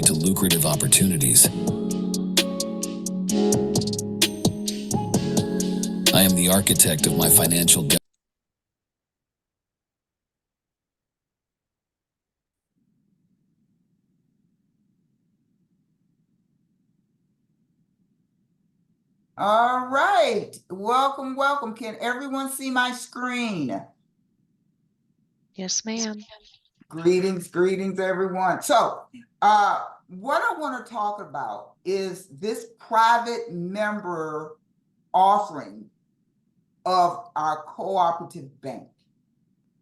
to lucrative opportunities. I am the architect of my financial All right, welcome, welcome. Can everyone see my screen? Yes, ma'am. Greetings, greetings, everyone. So, what I want to talk about is this private member offering of our cooperative bank.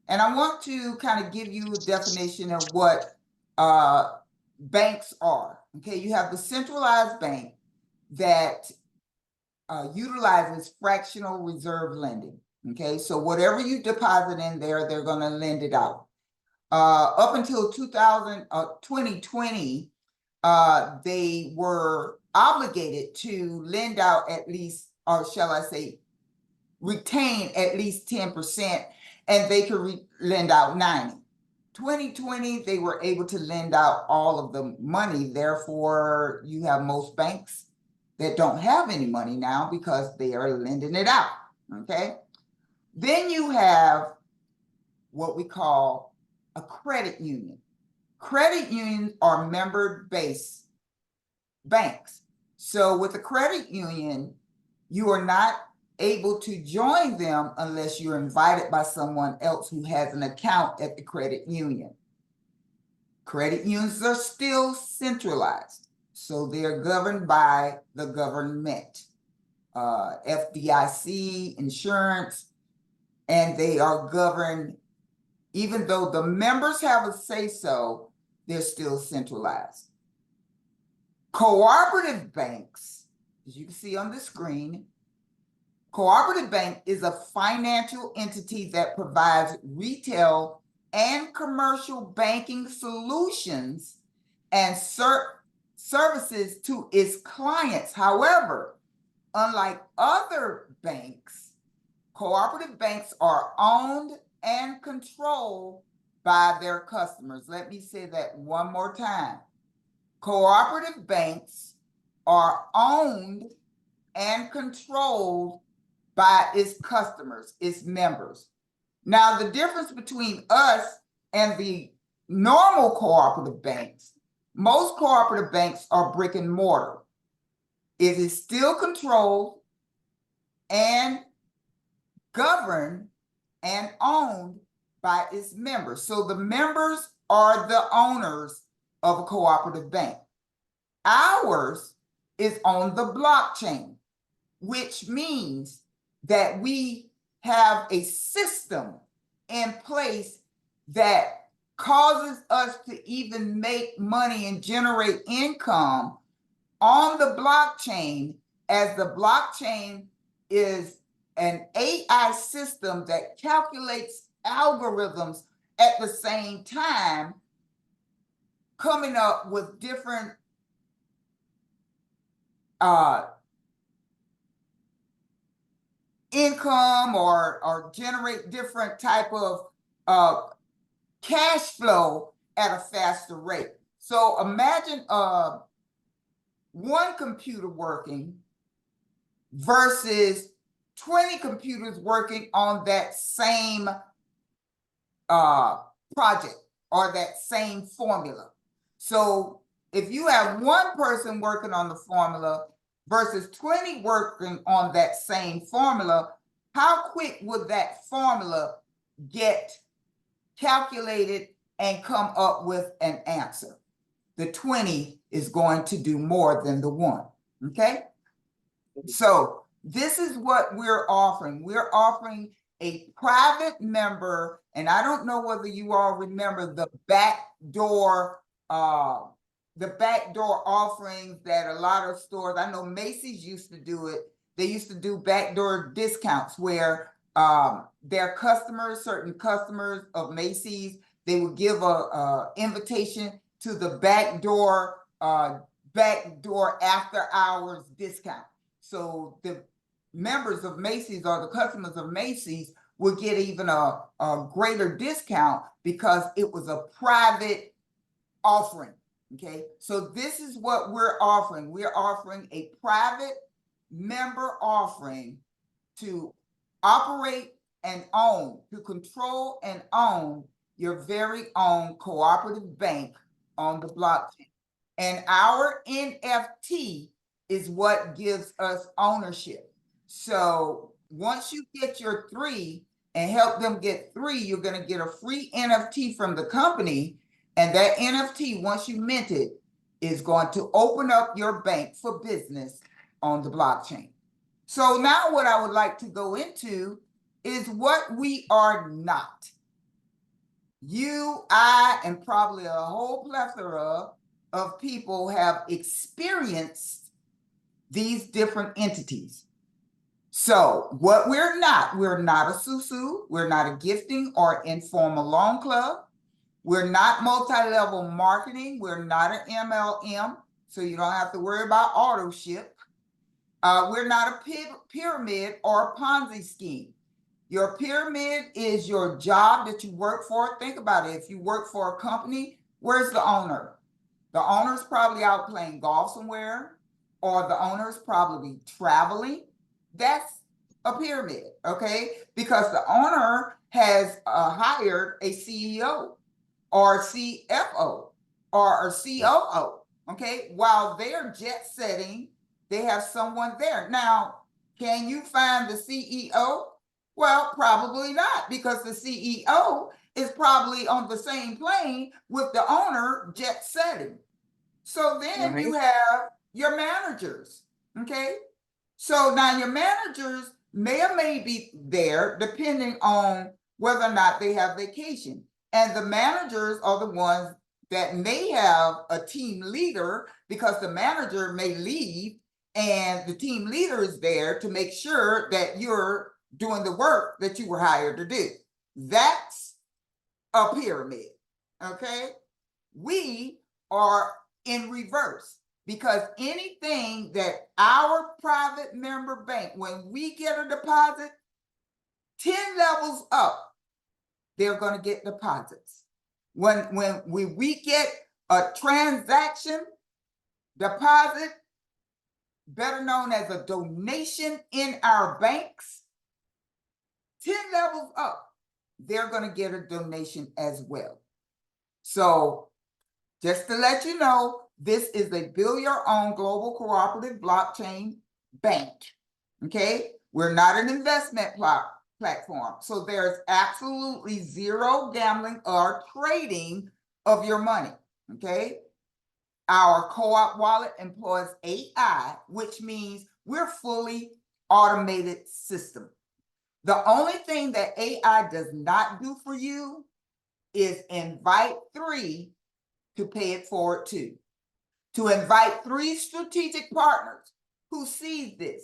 And I want to kind of give you a definition of what banks are. Okay, you have the centralized bank that utilizes fractional reserve lending. Okay, so whatever you deposit in there, they're going to lend it out. Up until 2020, they were obligated to lend out at least, or shall I say, retain at least 10%, and they could lend out 90. 2020, they were able to lend out all of the money. Therefore, you have most banks that don't have any money now because they are lending it out, okay? Then you have what we call a credit union. Credit unions are member-based banks. So with a credit union, you are not able to join them unless you're invited by someone else who has an account at the credit union. Credit unions are still centralized, so they're governed by the government, FDIC, insurance, and they are governed, even though the members have a say-so, they're still centralized. Cooperative banks, as you can see on the screen, cooperative bank is a financial entity that provides retail and commercial banking solutions and services to its clients. However, unlike other banks, cooperative banks are owned and controlled by their customers. Let me say that one more time. Cooperative banks are owned and controlled by its customers, its members. Now, the difference between us and the normal cooperative banks, most cooperative banks are brick and mortar. It is still controlled and governed and owned by its members. So the members are the owners of a cooperative bank. Ours is on the blockchain, which means that we have a system in place that causes us to even make money and generate income on the blockchain, as the blockchain is an AI system that calculates algorithms at the same time, coming up with different income or generate different type of cash flow at a faster rate. So imagine one computer working versus 20 computers working on that same project or that same formula. So if you have one person working on the formula versus 20 working on that same formula, how quick would that formula get calculated and come up with an answer? The 20 is going to do more than the one, okay? So this is what we're offering. We're offering a private member, and I don't know whether you all remember the backdoor offerings that a lot of stores, I know Macy's used to do it. They used to do backdoor discounts where their customers, certain customers of Macy's, they would give a invitation to the backdoor after hours discount. So the members of Macy's or the customers of Macy's would get even a greater discount because it was a private offering. Okay, so this is what we're offering. We're offering a private member offering to operate and own, to control and own your very own cooperative bank on the blockchain. And our NFT is what gives us ownership. So once you get your 3 and help them get 3, you're going to get a free NFT from the company. And that NFT, once you mint it, is going to open up your bank for business on the blockchain. So now what I would like to go into is what we are not. You, I, and probably a whole plethora of people have experienced these different entities. So what we're not a SUSU, we're not a gifting or informal loan club. We're not multi-level marketing. We're not an MLM, so you don't have to worry about auto ship. We're not a pyramid or a Ponzi scheme. Your pyramid is your job that you work for. Think about it. If you work for a company, where's the owner? The owner's probably out playing golf somewhere, or the owner's probably traveling. That's a pyramid, okay? Because the owner has hired a CEO or CFO or a COO, okay? While they're jet setting, they have someone there. Now, can you find the CEO? Well, probably not, because the CEO is probably on the same plane with the owner jet setting. So then you have your managers, okay? So now your managers may or may be there depending on whether or not they have vacation. And the managers are the ones that may have a team leader, because the manager may leave and the team leader is there to make sure that you're doing the work that you were hired to do. That's a pyramid, okay? We are in reverse, because anything that our private member bank, when we get a deposit, 10 levels up, they're going to get deposits. When we get a transaction deposit, better known as a donation in our banks, 10 levels up, they're going to get a donation as well. So just to let you know, this is a build your own global cooperative blockchain bank. Okay, we're not an investment platform. So there's absolutely zero gambling or trading of your money. Okay, our co-op wallet employs AI, which means we're fully automated system. The only thing that AI does not do for you is invite 3 to pay it forward to invite 3 strategic partners who sees this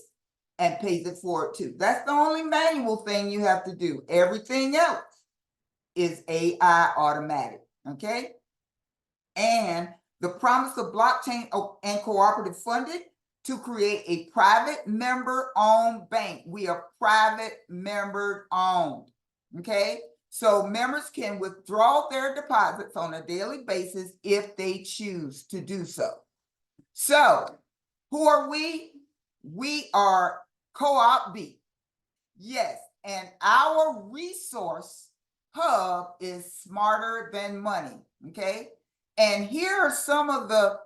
and pays it forward too. That's the only manual thing you have to do. Everything else is AI automatic, okay? And the promise of blockchain and cooperative funded to create a private member-owned bank. We are private member-owned, okay? So members can withdraw their deposits on a daily basis if they choose to do so. So who are we? We are Co-op B. Yes, and our resource hub is Smarter Than Money, okay? And here are some of the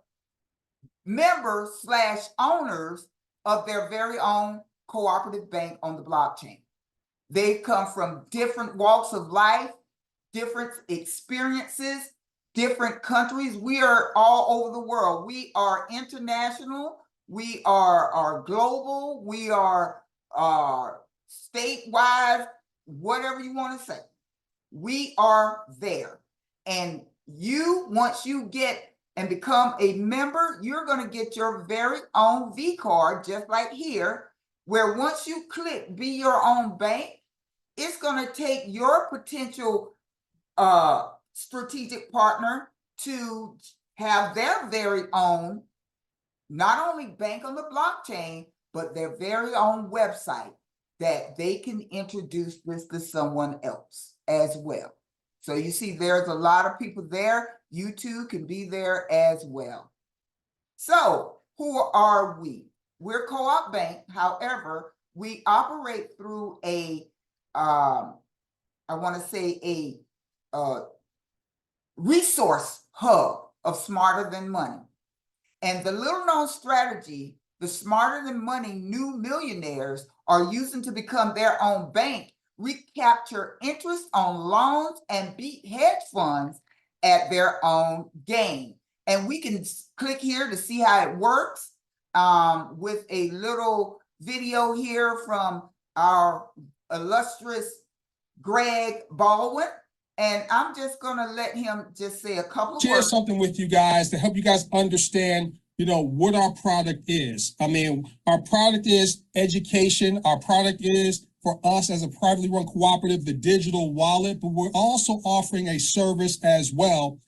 members/owners of their very own cooperative bank on the blockchain. They come from different walks of life, different experiences, different countries. We are all over the world. We are international. We are global. We are statewide, whatever you want to say. We are there. And you, once you get and become a member, you're going to get your very own V card, just like here, where once you click Be Your Own Bank, it's going to take your potential strategic partner to have their very own, not only bank on the blockchain, but their very own website that they can introduce this to someone else as well. So you see there's a lot of people there. You too can be there as well. So who are we? We're Co-op Bank. However, we operate through a, I want to say a resource hub of Smarter Than Money. And the little known strategy, the Smarter Than Money new millionaires are using to become their own bank, recapture interest on loans and beat hedge funds at their own game. And we can click here to see how it works with a little video here from our illustrious Greg Baldwin. And I'm just going to let him just say a couple of share words. something with you guys to help you guys understand, what our product is. I mean, our product is education. Our product is, for us as a privately run cooperative, the digital wallet, but we're also offering a service as well.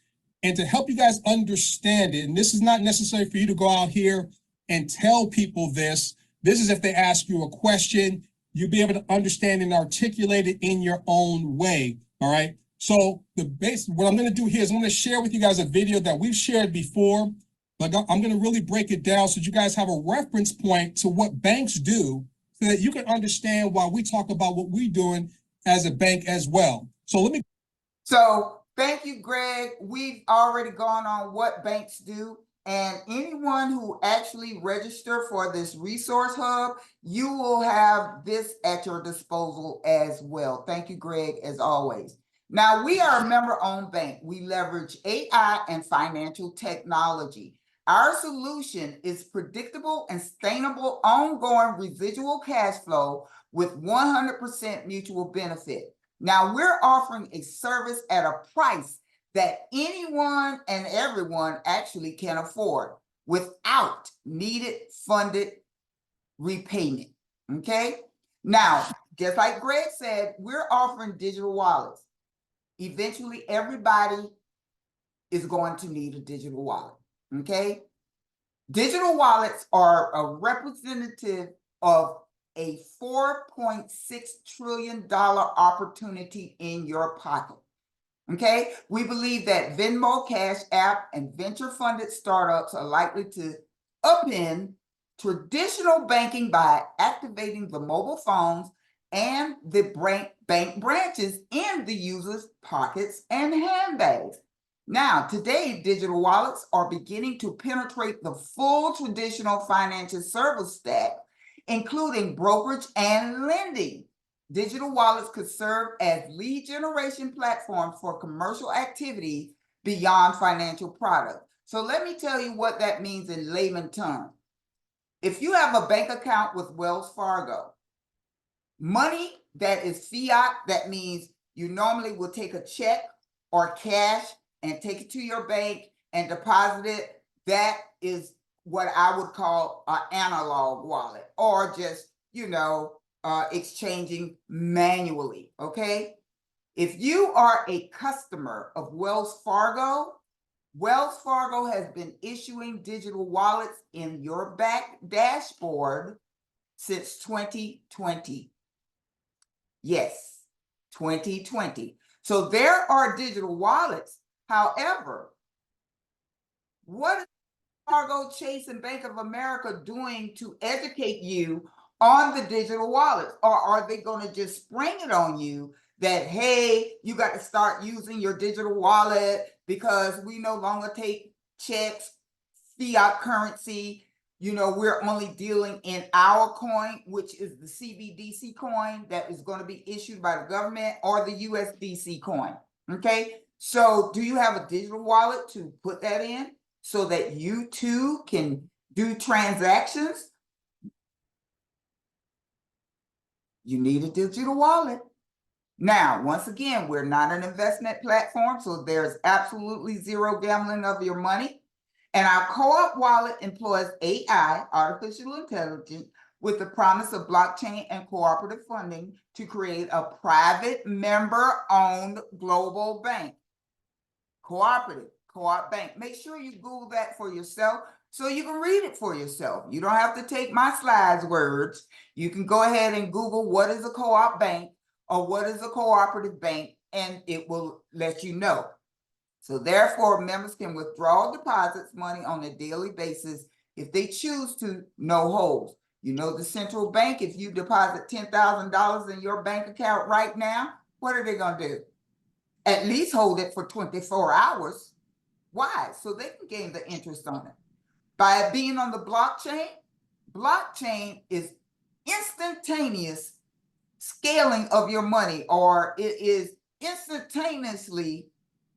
And to help you guys understand it, and this is not necessary for you to go out here and tell people this. This is if they ask you a question, you'll be able to understand and articulate it in your own way, all right? So what I'm going to do here is I'm going to share with you guys a video that we've shared before, but I'm going to really break it down so you guys have a reference point to what banks do so that you can understand why we talk about what we're doing as a bank as well. So thank you, Greg. We've already gone on what banks do. And anyone who actually register for this resource hub, you will have this at your disposal as well. Thank you, Greg, as always. Now, we are a member-owned bank. We leverage AI and financial technology. Our solution is predictable and sustainable ongoing residual cash flow with 100% mutual benefit. Now, we're offering a service at a price that anyone and everyone actually can afford without needed funded repayment, okay? Now, just like Greg said, we're offering digital wallets. Eventually, everybody is going to need a digital wallet, okay? Digital wallets are a representative of a $4.6 trillion opportunity in your pocket. Okay, we believe that Venmo, Cash App, and venture-funded startups are likely to upend traditional banking by activating the mobile phones and the bank branches in the users' pockets and handbags. Now, today, digital wallets are beginning to penetrate the full traditional financial service stack, including brokerage and lending. Digital wallets could serve as lead generation platforms for commercial activity beyond financial products. So let me tell you what that means in layman terms. If you have a bank account with Wells Fargo, money that is fiat, that means you normally will take a check or cash and take it to your bank and deposit it. That is what I would call an analog wallet, or just, exchanging manually, okay? If you are a customer of Wells Fargo has been issuing digital wallets in your back dashboard since 2020. Yes, 2020. So there are digital wallets. However, what is Fargo, Chase, and Bank of America doing to educate you on the digital wallets? Or are they going to just spring it on you that, hey, you got to start using your digital wallet because we no longer take checks, fiat currency, we're only dealing in our coin, which is the CBDC coin that is going to be issued by the government, or the USDC coin, okay? So do you have a digital wallet to put that in so that you too can do transactions? You need a digital wallet. Now, once again, we're not an investment platform, so there's absolutely zero gambling of your money. And our co-op wallet employs AI, artificial intelligence, with the promise of blockchain and cooperative funding to create a private member-owned global bank. Cooperative, co-op bank. Make sure you Google that for yourself so you can read it for yourself. You don't have to take my slides words. You can go ahead and Google what is a co-op bank or what is a cooperative bank, and it will let you know. So therefore, members can withdraw deposits money on a daily basis if they choose to, no holds. You know, the central bank, if you deposit $10,000 in your bank account right now, what are they going to do? At least hold it for 24 hours. Why? So they can gain the interest on it. By it being on the blockchain is instantaneous scaling of your money, or it is instantaneously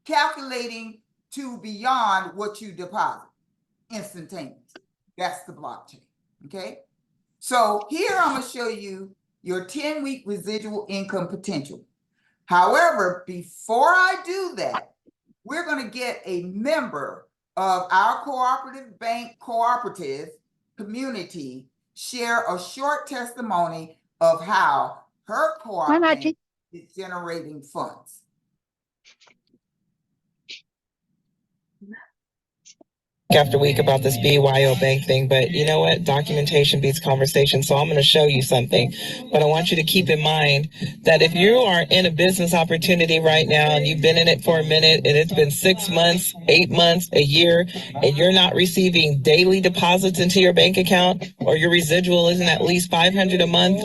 calculating to beyond what you deposit. Instantaneous. That's the blockchain. Okay. So here I'm going to show you your 10-week residual income potential. However, before I do that, we're going to get a member of our cooperative bank cooperative community share a short testimony of how her co-op bank is generating funds. After week about this BYO bank thing, but you know what? Documentation beats conversation. So I'm going to show you something. But I want you to keep in mind that if you are in a business opportunity right now and you've been in it for a minute and it's been 6 months, 8 months, a year, and you're not receiving daily deposits into your bank account, or your residual isn't at least $500 a month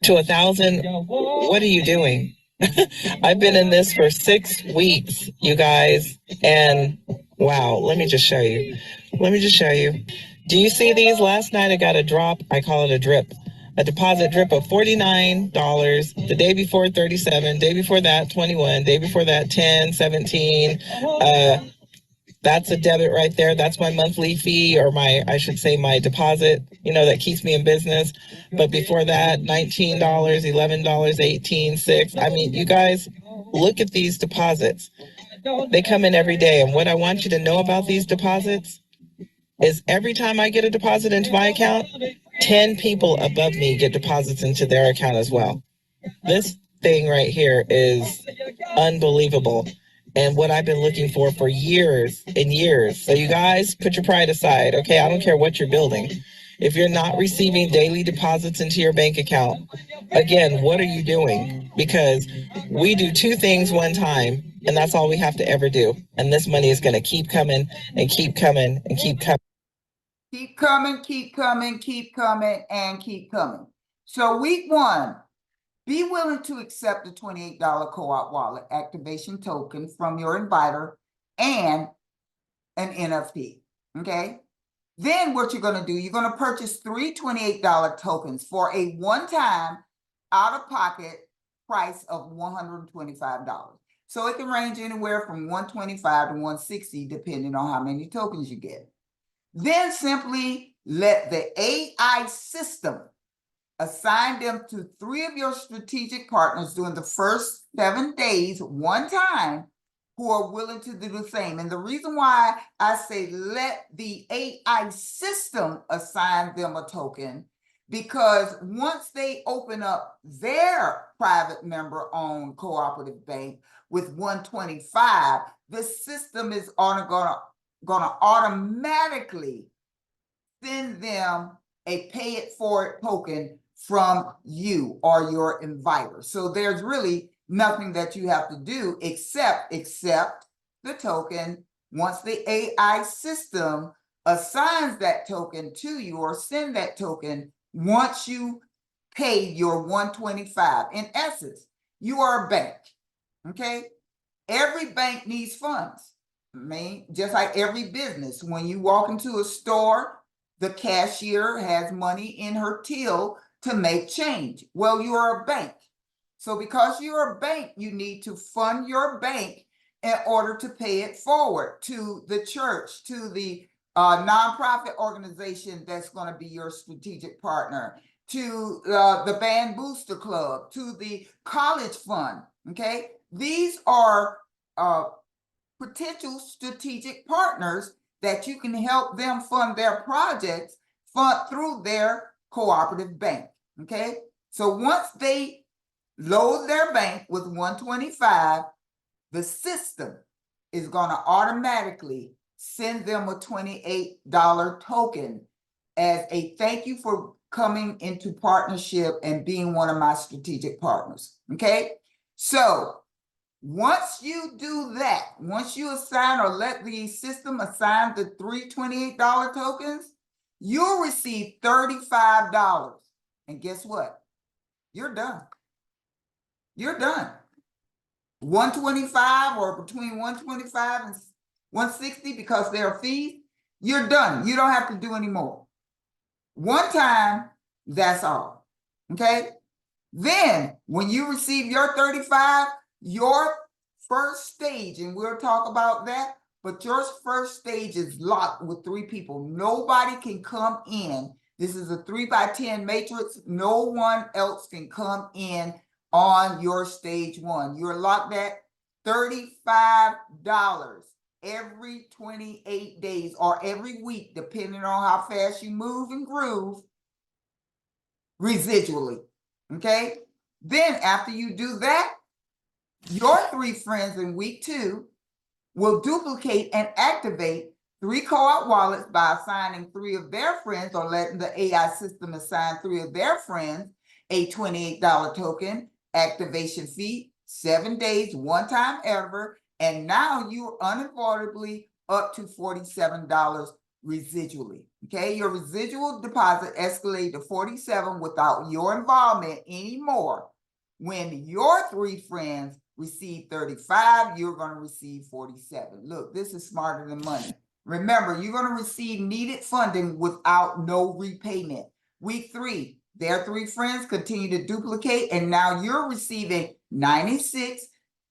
to $1,000, what are you doing? I've been in this for 6 weeks, you guys, and wow, let me just show you. Do you see these? Last night I got a drop. I call it a drip. A deposit drip of $49. The day before, $37. Day before that, $21. Day before that, $10, $17. That's a debit right there. That's my monthly fee, or I should say my deposit, that keeps me in business. But before that, $19, $11, $18, $6. I mean, you guys, look at these deposits. They come in every day. And what I want you to know about these deposits is every time I get a deposit into my account, 10 people above me get deposits into their account as well. This thing right here is unbelievable, and what I've been looking for years and years. So you guys, put your pride aside, okay? I don't care what you're building. If you're not receiving daily deposits into your bank account, again, what are you doing? Because we do 2 things one time, and that's all we have to ever do. And this money is going to keep coming and keep coming and keep coming. Keep coming, keep coming, keep coming, and keep coming. So week 1, be willing to accept the $28 co-op wallet activation token from your inviter and an NFT, okay? Then what you're going to do, you're going to purchase 3 $28 tokens for a one-time out-of-pocket price of $125. So it can range anywhere from $125 to $160 depending on how many tokens you get. Then simply let the AI system assign them to 3 of your strategic partners during the first 7 days, one time, who are willing to do the same. And the reason why I say let the AI system assign them a token, because once they open up their private member-owned cooperative bank with 125, the system is gonna automatically send them a pay it forward token from you or your inviter. So there's really nothing that you have to do except accept the token. Once the AI system assigns that token to you or send that token, once you pay your 125, in essence, you are a bank, okay? Every bank needs funds. I mean, just like every business, when you walk into a store, the cashier has money in her till to make change. Well, you are a bank. So because you're a bank, you need to fund your bank in order to pay it forward to the church, to the nonprofit organization that's going to be your strategic partner, to the Band Booster Club, to the college fund, okay? These are potential strategic partners that you can help them fund their projects through their cooperative bank, okay? So once they load their bank with 125, the system is going to automatically send them a $28 token as a thank you for coming into partnership and being one of my strategic partners, okay? So Once you do that, once you assign or let the system assign the 328 tokens, you'll receive $35. And guess what? You're done. You're done. 125 or between 125 and 160 because there are fees, you're done. You don't have to do any more. One time, that's all. Okay? Then, when you receive your 35, your first stage, and we'll talk about that, but your first stage is locked with 3 people. Nobody can come in. This is a 3x10 matrix. No one else can come in on your stage 1. You're locked at $35 every 28 days or every week, depending on how fast you move and groove, residually. Okay? Then after you do that, your 3 friends in week 2 will duplicate and activate 3 co-op wallets by assigning 3 of their friends or letting the AI system assign 3 of their friends a $28 token activation fee, 7 days, one time ever, and now you're unavoidably up to $47 residually. Okay, your residual deposit escalated to $47 without your involvement anymore. When your 3 friends receive $35, you're going to receive $47. Look, this is smarter than money. Remember, you're going to receive needed funding without no repayment. Week 3, their 3 friends continue to duplicate, and now you're receiving 96.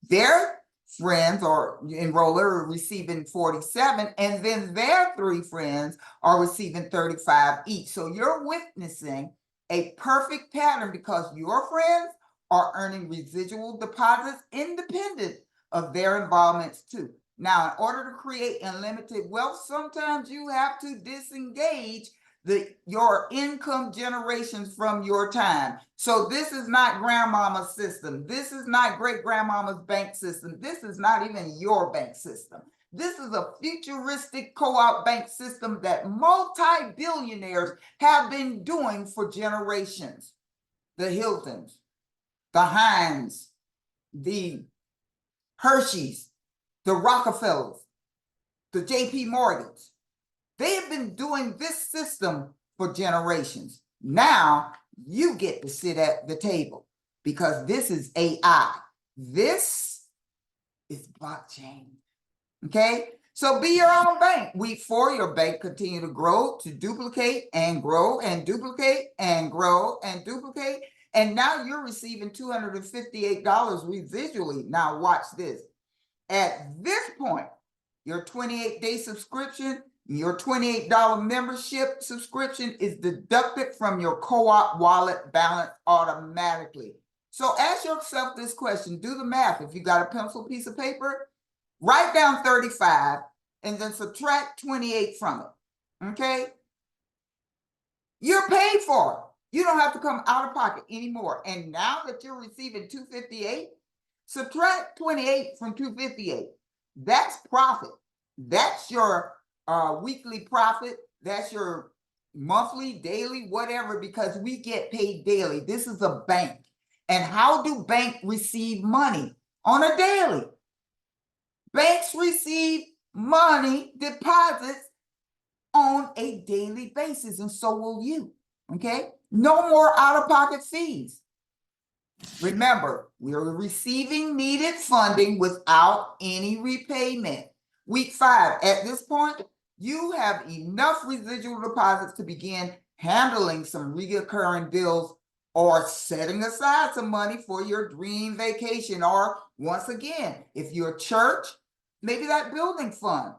Their friends or enroller are receiving 47, and then their 3 friends are receiving 35 each. So you're witnessing a perfect pattern because your friends are earning residual deposits independent of their involvements too. Now, in order to create unlimited wealth, sometimes you have to disengage your income generations from your time. So this is not grandmama's system. This is not great grandmama's bank system. This is not even your bank system. This is a futuristic co-op bank system that multi-billionaires have been doing for generations. The Hiltons, the Heinz, the Hershey's, the Rockefellers, the JP Morgans. They have been doing this system for generations. Now you get to sit at the table because this is AI. This is blockchain. Okay? So be your own bank. Week 4, your bank continue to grow, to duplicate and grow and duplicate and grow and duplicate. And now you're receiving $258 residually. Now watch this. At this point, your 28-day subscription, your $28 membership subscription is deducted from your co-op wallet balance automatically. So ask yourself this question, do the math. If you got a pencil, piece of paper, write down 35 and then subtract 28 from it, okay? You're paid for it. You don't have to come out of pocket anymore. And now that you're receiving 258, subtract 28 from 258. That's profit. That's your weekly profit. That's your monthly, daily, whatever, because we get paid daily. This is a bank. And how do banks receive money? On a daily. Banks receive money, deposits on a daily basis, and so will you. Okay? No more out-of-pocket fees. Remember, we are receiving needed funding without any repayment. Week 5, at this point, you have enough residual deposits to begin handling some recurring bills or setting aside some money for your dream vacation. Or once again, if you're a church, maybe that building fund.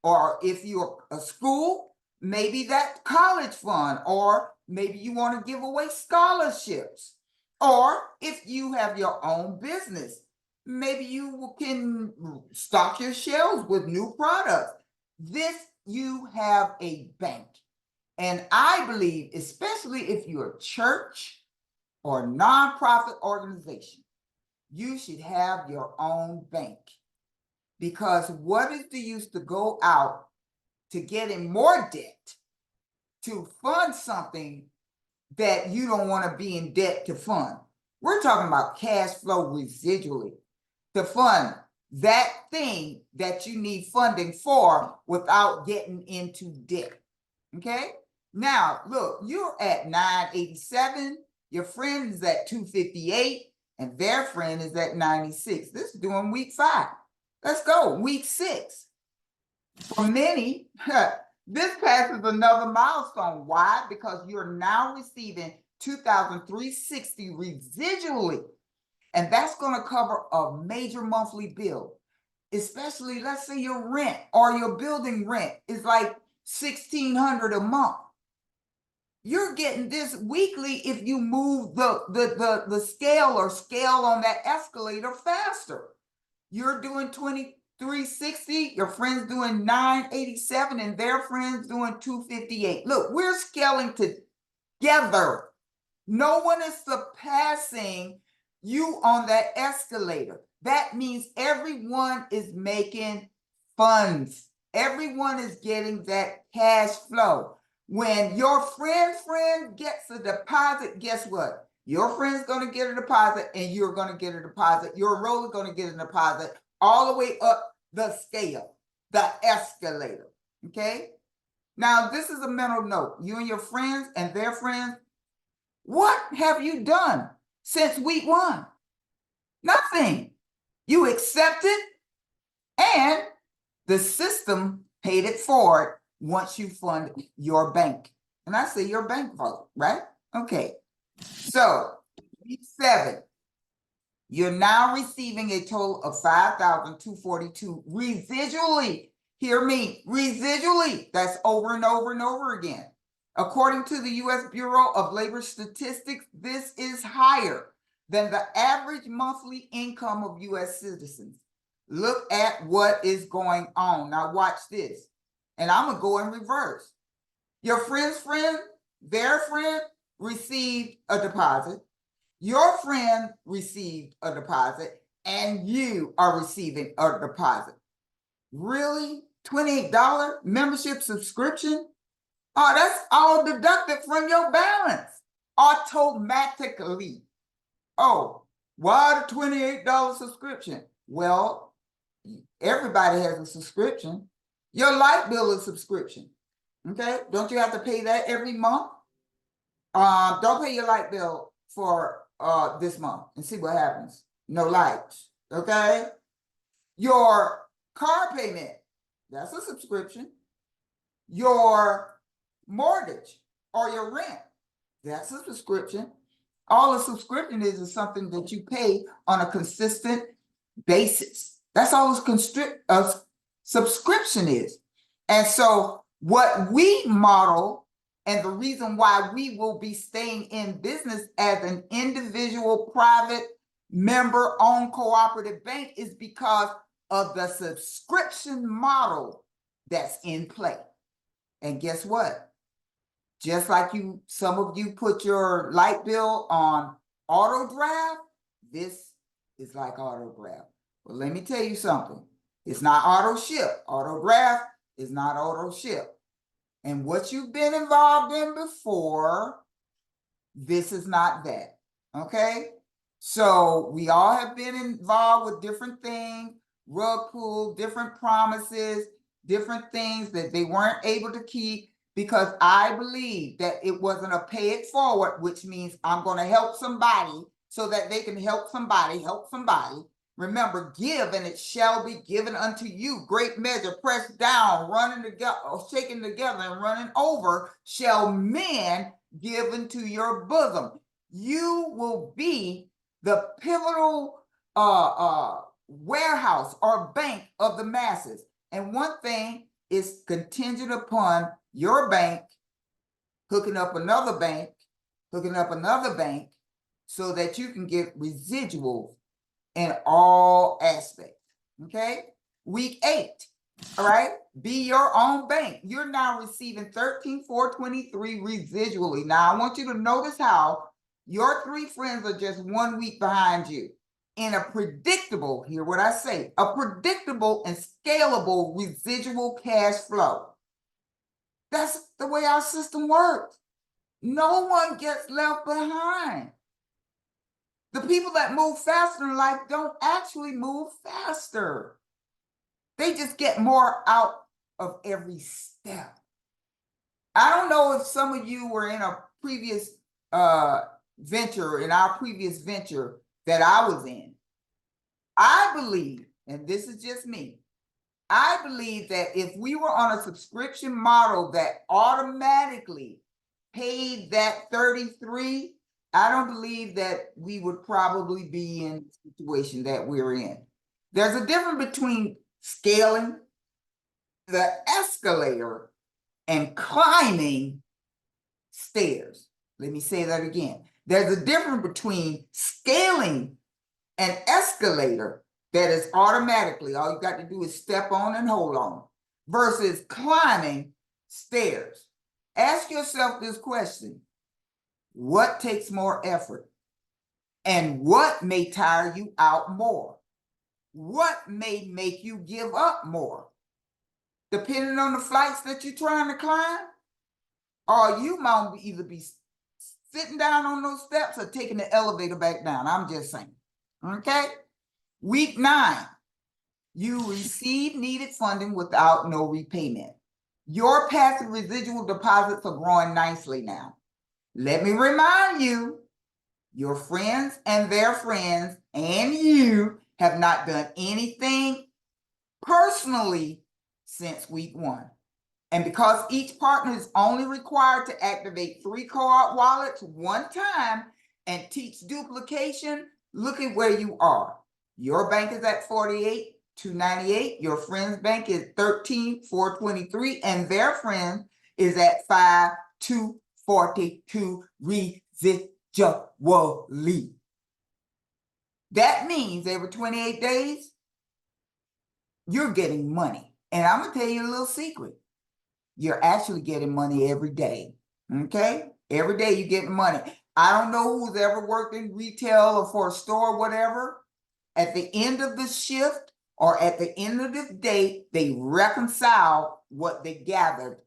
Or if you're a school, maybe that college fund. Or maybe you want to give away scholarships. Or if you have your own business, maybe you can stock your shelves with new products. This, you have a bank. And I believe, especially if you're a church or a nonprofit organization, you should have your own bank. Because what is the use to go out to get in more debt to fund something that you don't want to be in debt to fund? We're talking about cash flow residually. to fund that thing that you need funding for without getting into debt. Okay? Now, look, you're at 987, your friend is at 258, and their friend is at 96. This is doing week 5. Let's go, week 6. For many, this passes another milestone. Why? Because you're now receiving $2,360 residually. And that's going to cover a major monthly bill. Especially, let's say your rent or your building rent is like $1,600 a month. You're getting this weekly if you move the scale on that escalator faster. You're doing 2360, your friend's doing 987, and their friend's doing 258. Look, we're scaling together. No one is surpassing you on that escalator. That means everyone is making funds. Everyone is getting that cash flow. When your friend gets a deposit, guess what? Your friend's going to get a deposit and you're going to get a deposit. Your role is going to get a deposit all the way up the scale, the escalator. Okay? Now, this is a mental note. You and your friends and their friends, what have you done since week 1? Nothing. You accepted and the system paid it forward once you fund your bank. And I say your bank vote, right? Okay. So, week 7, you're now receiving a total of $5,242 residually. Hear me, residually. That's over and over and over again. According to the U.S. Bureau of Labor Statistics, this is higher than the average monthly income of U.S. citizens. Look at what is going on. Now watch this. And I'm going to go in reverse. Your friend's friend, their friend received a deposit. Your friend received a deposit, and you are receiving a deposit. Really? $28 membership subscription? Oh, that's all deducted from your balance automatically. Oh, why the $28 subscription? Well, everybody has a subscription. Your light bill is subscription. Okay, don't you have to pay that every month? Don't pay your light bill for this month and see what happens. No lights. Okay, your car payment, that's a subscription. Your mortgage or your rent, that's a subscription. All a subscription is something that you pay on a consistent basis. That's all a subscription is. And so what we model, and the reason why we will be staying in business as an individual, private, member-owned cooperative bank, is because of the subscription model that's in play. And guess what? Just like some of you put your light bill on auto draft, this is like auto draft. But let me tell you something. It's not auto ship. Auto draft is not auto ship. And what you've been involved in before, this is not that. Okay? So we all have been involved with different things, rug pull, different promises, different things that they weren't able to keep, because I believe that it wasn't a pay it forward, which means I'm going to help somebody so that they can help somebody. Remember, give and it shall be given unto you. Great measure, pressed down, running together, or shaken together and running over, shall men give into your bosom. You will be the pivotal warehouse or bank of the masses. And one thing is contingent upon your bank hooking up another bank, so that you can get residuals in all aspects. Okay? Week 8. All right? Be your own bank. You're now receiving $13,423 residually. Now, I want you to notice how your 3 friends are just 1 week behind you in a predictable, hear what I say, a predictable and scalable residual cash flow. That's the way our system works. No one gets left behind. The people that move faster in life don't actually move faster. They just get more out of every step. I don't know if some of you were in a previous venture, in our previous venture that I was in. I believe, and this is just me, I believe that if we were on a subscription model that automatically paid that 33, I don't believe that we would probably be in the situation that we're in. There's a difference between scaling the escalator and climbing stairs. Let me say that again. There's a difference between scaling an escalator that is automatically, all you got to do is step on and hold on, versus climbing stairs. Ask yourself this question: what takes more effort? And what may tire you out more? What may make you give up more? Depending on the flights that you're trying to climb, or you might either be sitting down on those steps or taking the elevator back down. I'm just saying. Okay? Week 9, you receive needed funding without no repayment. Your passive residual deposits are growing nicely now. Let me remind you, your friends and their friends and you have not done anything personally since week 1. And because each partner is only required to activate 3 co-op wallets one time and teach duplication, look at where you are. Your bank is at 48,298. Your friend's bank is 13,423, and their friend is at 5,242 residually. That means every 28 days, you're getting money. And I'm gonna tell you a little secret. You're actually getting money every day. Okay? Every day you're getting money. I don't know who's ever worked in retail or for a store or whatever. At the end of the shift or at the end of the day, they reconcile what they gathered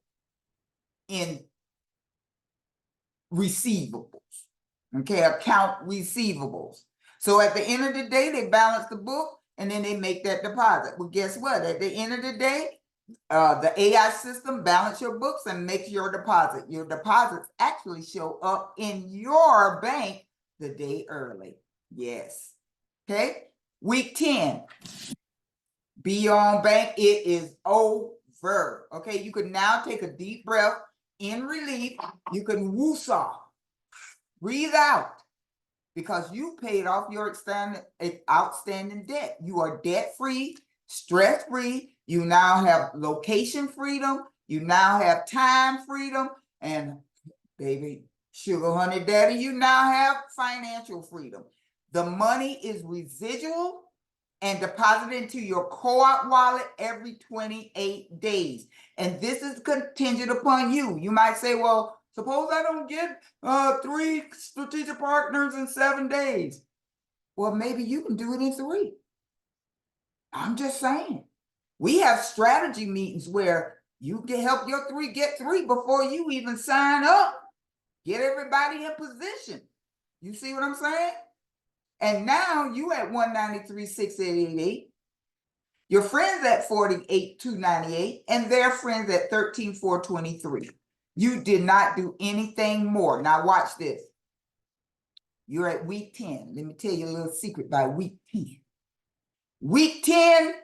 in receivables. Okay, account receivables. So at the end of the day, they balance the book and then they make that deposit. Well, guess what? At the end of the day, the AI system balance your books and makes your deposit. Your deposits actually show up in your bank the day early. Yes. Okay. Week 10. Be on bank. It is over. Okay. You can now take a deep breath in relief. You can woosah. Breathe out. Because you paid off your outstanding debt. You are debt-free, stress-free. You now have location freedom. You now have time freedom. And baby, sugar honey daddy, you now have financial freedom. The money is residual and deposited into your co-op wallet every 28 days. And this is contingent upon you. You might say, well, suppose I don't get 3 strategic partners in 7 days. Well, maybe you can do it in 3. I'm just saying. We have strategy meetings where you can help your 3 get 3 before you even sign up. Get everybody in position. You see what I'm saying? And now you at 193,688. Your friends at 48,298, and their friends at 13,423. You did not do anything more. Now watch this. You're at week 10. Let me tell you a little secret by week 10. Week 10,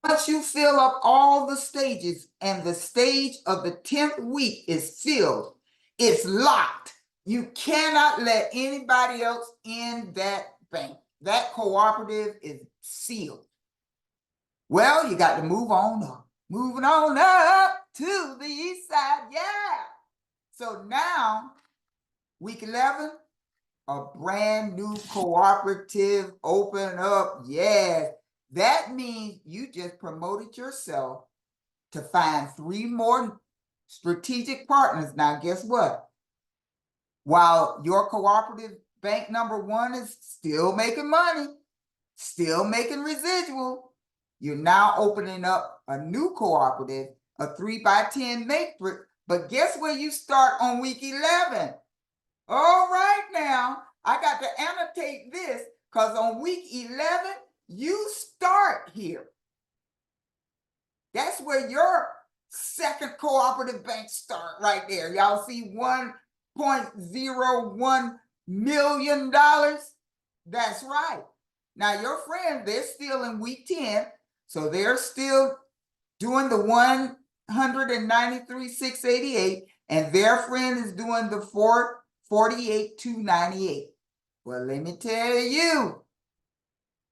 once you fill up all the stages and the stage of the 10th week is filled, it's locked. You cannot let anybody else in that bank. That cooperative is sealed. Well, you got to move on up. Moving on up to the east side, yeah. So now, week 11, a brand new cooperative open up, yes. That means you just promoted yourself to find 3 more strategic partners. Now, guess what? While your cooperative bank number 1 is still making money, still making residual, you're now opening up a new cooperative, a 3x10 matrix. But guess where you start on week 11? All right now, I got to annotate this because on week 11, you start here. That's where your second cooperative bank start right there. Y'all see $1.01 million? That's right. Now your friends, they're still in week 10, so they're still doing the 193,688, and their friend is doing the 448,298. Well, let me tell you,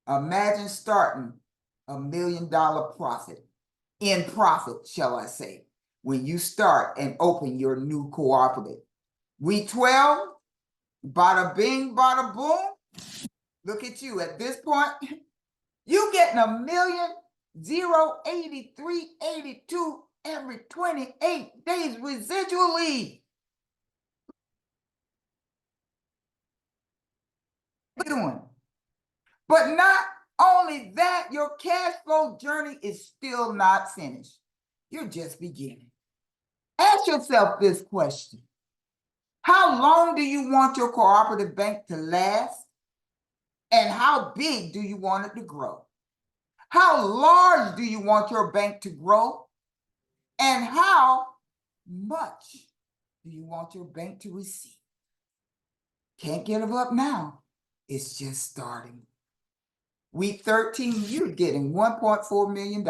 imagine starting $1 million profit, in profit, shall I say, when you start and open your new cooperative. Week 12, bada bing, bada boom. Look at you at this point. You getting $1,083,082 every 28 days residually. Doing. But not only that, your cash flow journey is still not finished. You're just beginning. Ask yourself this question. How long do you want your cooperative bank to last? And how big do you want it to grow? How large do you want your bank to grow? And how much do you want your bank to receive? Can't give up now. It's just starting. Week 13, you're getting $1.4 million.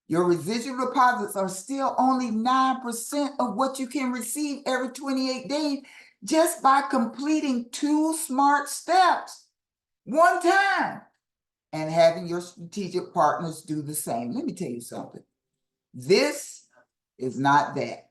Your residual deposits are still only 9% of what you can receive every 28 days just by completing 2 smart steps one time and having your strategic partners do the same. Let me tell you something. This is not that.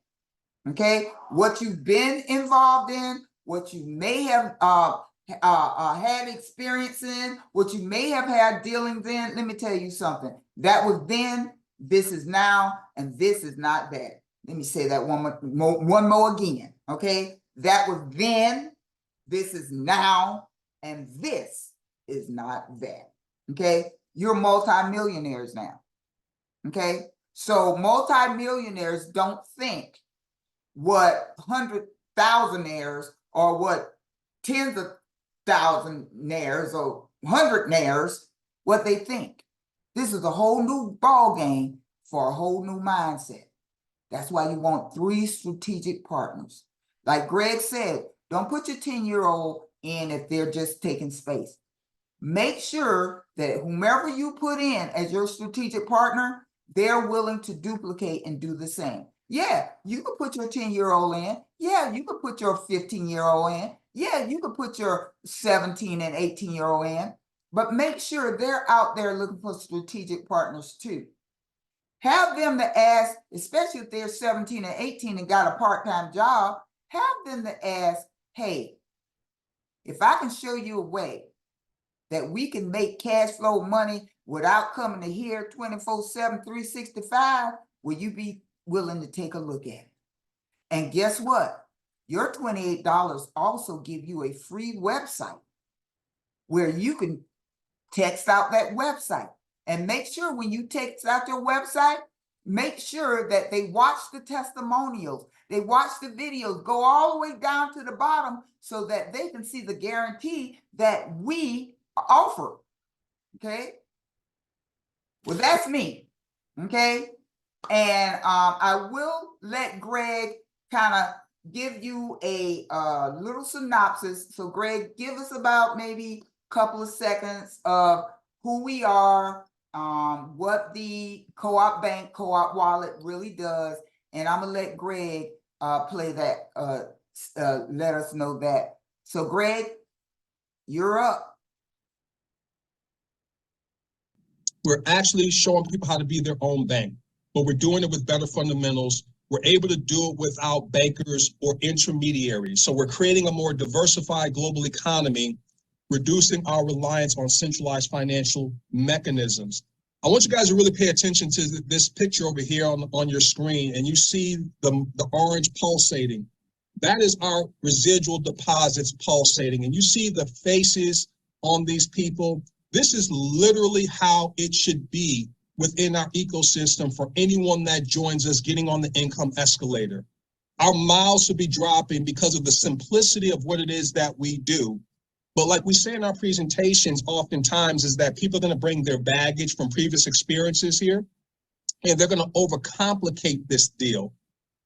Okay? What you've been involved in, what you may have had experience in, what you may have had dealings in, let me tell you something. That was then, this is now, and this is not that. Let me say that one more again, okay? That was then, this is now, and this is not that, okay? You're multimillionaires now, okay? So multimillionaires don't think what 100,000aires or what tens of thousandaires or hundredaires, what they think. This is a whole new ball game for a whole new mindset. That's why you want 3 strategic partners. Like Greg said, don't put your 10-year-old in if they're just taking space. Make sure that whomever you put in as your strategic partner, they're willing to duplicate and do the same. Yeah, you could put your 10-year-old in. Yeah, you could put your 15-year-old in. Yeah, you could put your 17 and 18-year-old in. But make sure they're out there looking for strategic partners too. Have them to ask, especially if they're 17 and 18 and got a part-time job, have them to ask, hey, if I can show you a way that we can make cash flow money without coming to here 24/7, 365, will you be willing to take a look at it? And guess what? Your $28 also give you a free website where you can text out that website. And make sure when you text out your website, make sure that they watch the testimonials, they watch the videos, go all the way down to the bottom so that they can see the guarantee that we offer. Okay? Well, that's me. Okay? And I will let Greg kind of give you a little synopsis. So Greg, give us about maybe a couple of seconds of who we are, what the Co-op Bank, Co-op Wallet really does. And I'm gonna let Greg play that, let us know that. So Greg, you're up. We're actually showing people how to be their own bank, but we're doing it with better fundamentals. We're able to do it without bankers or intermediaries. So we're creating a more diversified global economy, reducing our reliance on centralized financial mechanisms. I want you guys to really pay attention to this picture over here on your screen, and you see the orange pulsating. That is our residual deposits pulsating, and you see the faces on these people. This is literally how it should be within our ecosystem for anyone that joins us getting on the income escalator. Our miles should be dropping because of the simplicity of what it is that we do. But like we say in our presentations oftentimes is that people are going to bring their baggage from previous experiences here, and they're going to overcomplicate this deal.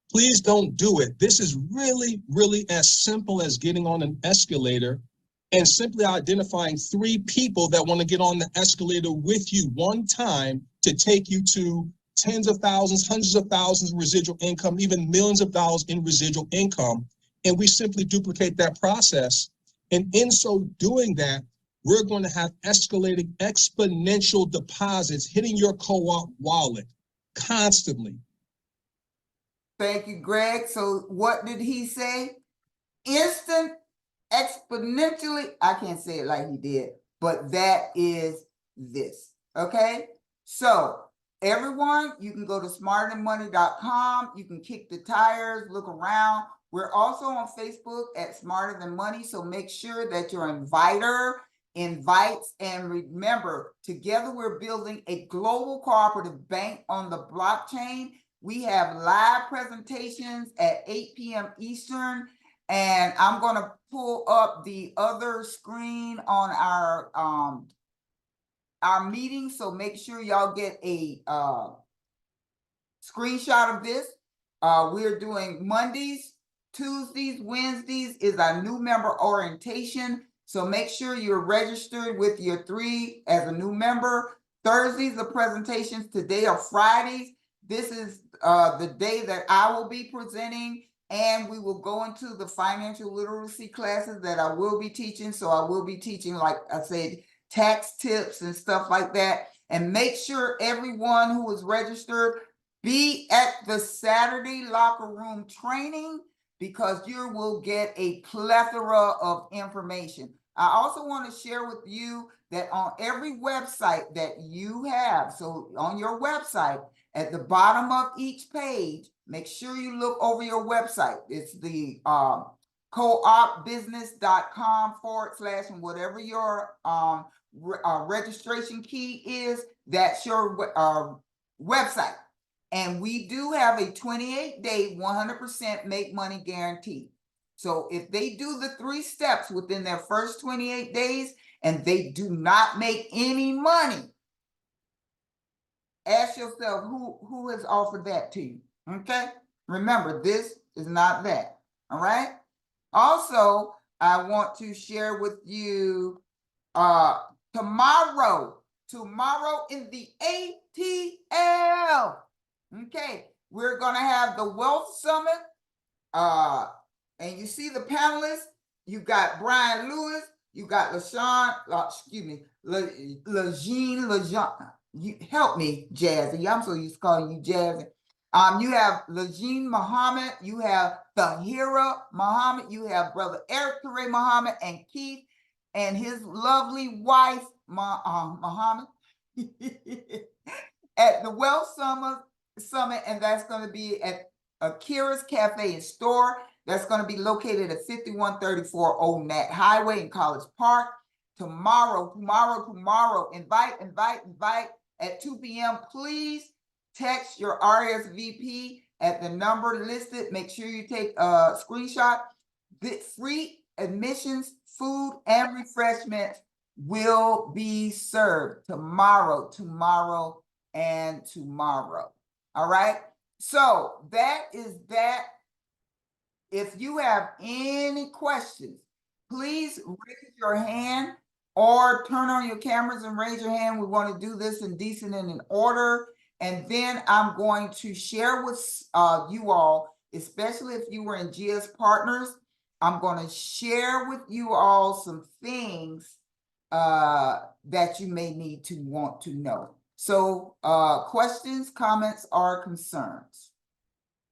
Please don't do it. This is really, really as simple as getting on an escalator and simply identifying 3 people that want to get on the escalator with you one time to take you to tens of thousands, hundreds of thousands of residual income, even millions of dollars in residual income. And we simply duplicate that process. And in so doing that, we're going to have escalating exponential deposits hitting your co-op wallet constantly. Thank you, Greg. So what did he say? Instant, exponentially, I can't say it like he did, but that is this, okay? So everyone, you can go to smarterthanmoney.com. You can kick the tires, look around. We're also on Facebook at Smarter Than Money, so make sure that your inviter invites, and remember, together we're building a global cooperative bank on the blockchain. We have live presentations at 8 p.m. Eastern, and I'm going to pull up the other screen on our meeting, so make sure y'all get a screenshot of this. We're doing Mondays, Tuesdays, Wednesdays is our new member orientation. So make sure you're registered with your 3 as a new member. Thursdays are presentations. Today are Fridays. This is the day that I will be presenting, and we will go into the financial literacy classes that I will be teaching. So I will be teaching, like I said, tax tips and stuff like that. And make sure everyone who is registered be at the Saturday locker room training, because you will get a plethora of information. I also want to share with you that on every website that you have, so on your website, at the bottom of each page, make sure you look over your website. It's the coopbusiness.com / and whatever your registration key is, that's your website. And we do have a 28-day, 100% make money guarantee. So if they do the 3 steps within their first 28 days and they do not make any money, ask yourself who has offered that to you. Okay? Remember, this is not that. All right? Also, I want to share with you tomorrow in the ATL. Okay, we're gonna have the Wealth Summit. And you see the panelists. You got Brian Lewis. You got Lejean. You help me, Jazzy. I'm so used to calling you Jazzy. You have Lejean Muhammad. You have Tahira Muhammad. You have Brother Eric Ture Muhammad and Keith and his lovely wife, Muhammad, at the Wealth Summit, and that's going to be at Akira's Cafe and Store. That's going to be located at 5134 Old Nat Highway in College Park. Tomorrow. Invite at 2 p.m. Please text your RSVP at the number listed. Make sure you take a screenshot. The free admissions, food, and refreshments will be served tomorrow. All right. So that is that. If you have any questions, please raise your hand or turn on your cameras and raise your hand. We want to do this in decent and in order. And then I'm going to share with you all, especially if you were in GS Partners, I'm going to share with you all some things that you may need to want to know. So questions, comments, or concerns?